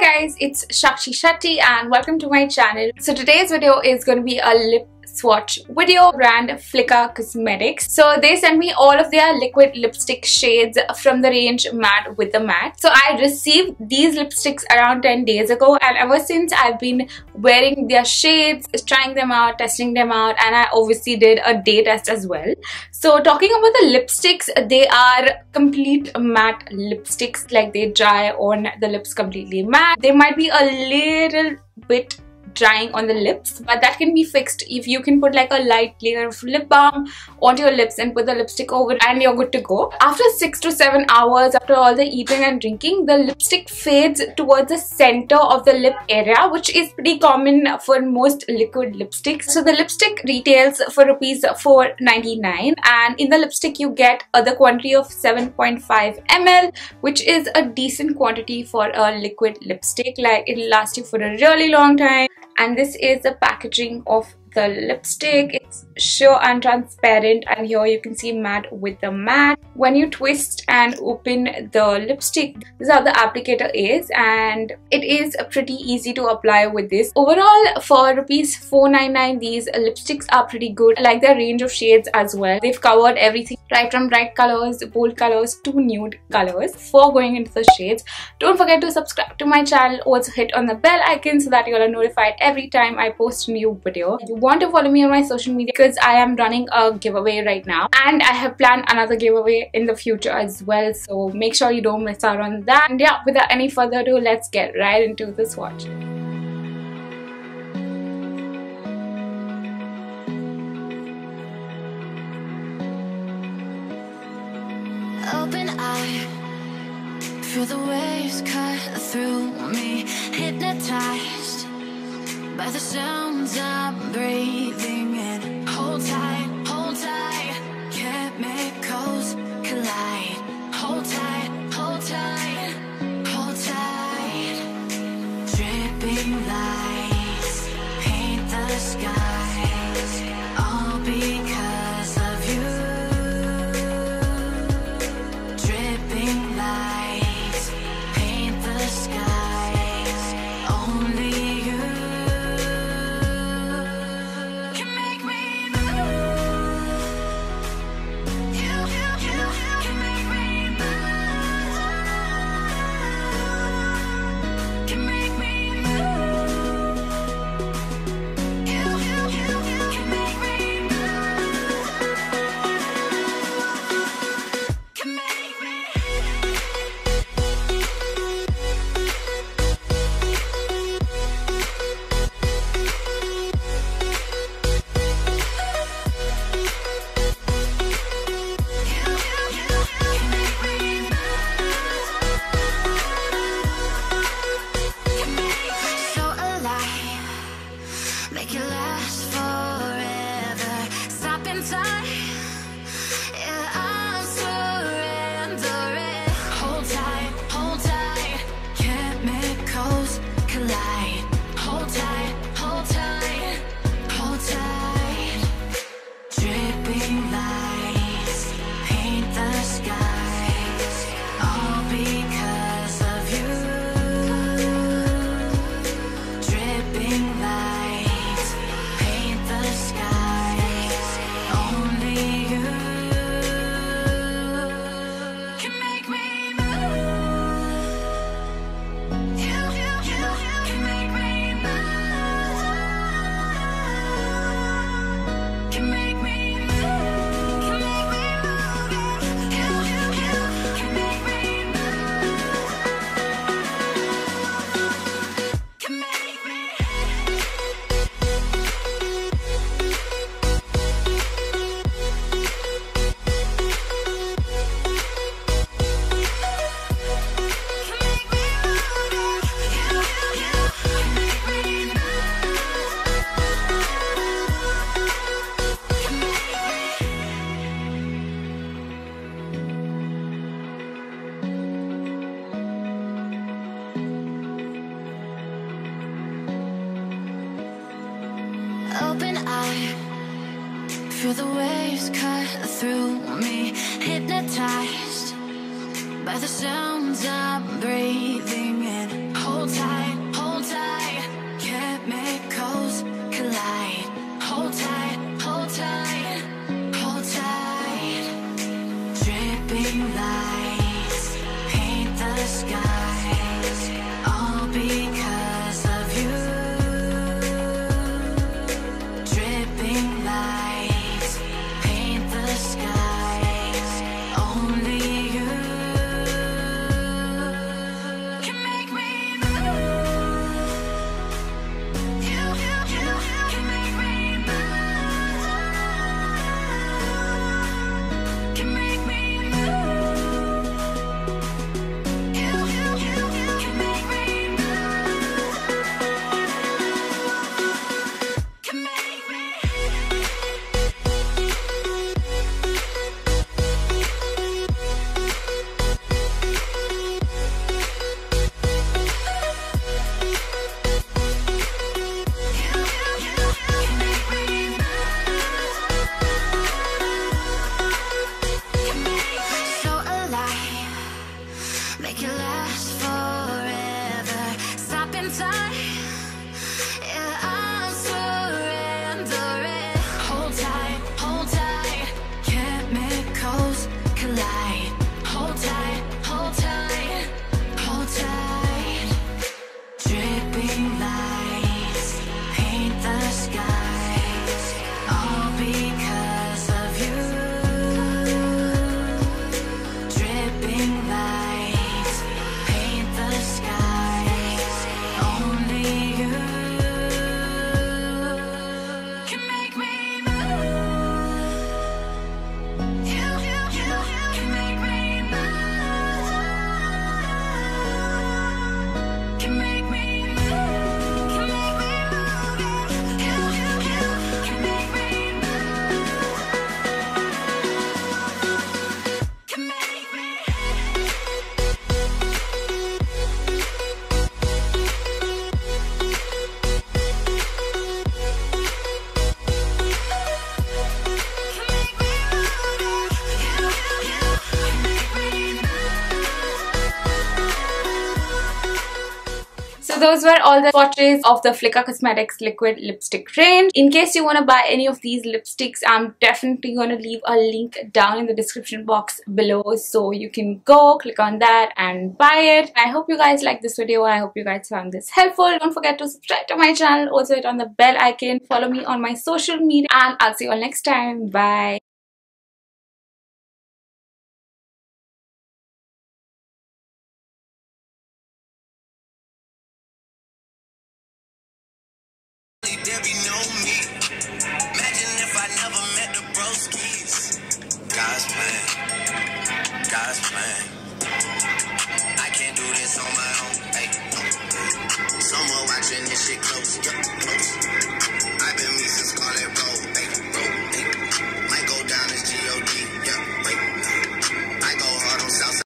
Hi guys, it's Shakshi Shetty and welcome to my channel. So today's video is going to be a lip swatch video, brand Flicka Cosmetics. So they sent me all of their liquid lipstick shades from the range Matte with the Matte. So I received these lipsticks around 10 days ago and ever since I've been wearing their shades, trying them out, testing them out, and I obviously did a day test as well. So talking about the lipsticks, they are complete matte lipsticks, like they dry on the lips completely matte. They might be a little bit drying on the lips, but that can be fixed if you can put like a light layer of lip balm onto your lips and put the lipstick over it and you're good to go. After 6 to 7 hours, after all the eating and drinking, the lipstick fades towards the center of the lip area, which is pretty common for most liquid lipsticks. So the lipstick retails for Rs.499 and in the lipstick you get the quantity of 7.5 ml, which is a decent quantity for a liquid lipstick. Like it'll last you for a really long time. And this is the packaging of the lipstick. It's sheer and transparent, and here you can see matte with the matte. When you twist and open the lipstick, this is how the applicator is, and it is pretty easy to apply with this. Overall, for Rs.499, these lipsticks are pretty good. I like their range of shades as well. They've covered everything right from bright colors, bold colors to nude colors. Before going into the shades, don't forget to subscribe to my channel. Also hit on the bell icon so that you are notified every time I post a new video. If you want to follow me on my social media, because I am running a giveaway right now and I have planned another giveaway in the future as well, so make sure you don't miss out on that. And yeah, without any further ado, let's get right into the swatch. Open eye, feel the waves cut through me, hypnotized by the sounds I'm breathing in. Hold tight, chemicals collide. Hold tight, hold tight, hold tight. Dripping lights paint the skies, all because of you. Dripping lights paint the skies, only you. Make it last forever. Stop in time. Yeah, I'm surrendering. Hold tight, chemicals collide. Hold tight, hold tight, hold tight. Dripping lights paint the skies, all because of you. Dripping lights paint the skies, only you can make me move. You can make me move. Can make me move. Can make me move. You can make me move. Can make me. Open eye, feel the waves cut through me, hypnotized by the sounds I'm breathing in. Hold tight. So those were all the swatches of the Flicka Cosmetics liquid lipstick range. In case you want to buy any of these lipsticks, I'm definitely going to leave a link down in the description box below, so you can go click on that and buy it. I hope you guys like this video. I hope you guys found this helpful. Don't forget to subscribe to my channel. Also hit on the bell icon. Follow me on my social media, and I'll see you all next time. Bye. Debbie know me. Imagine if I never met the broskies. God's plan. God's plan. I can't do this on my own. Hey. Someone watching this shit close.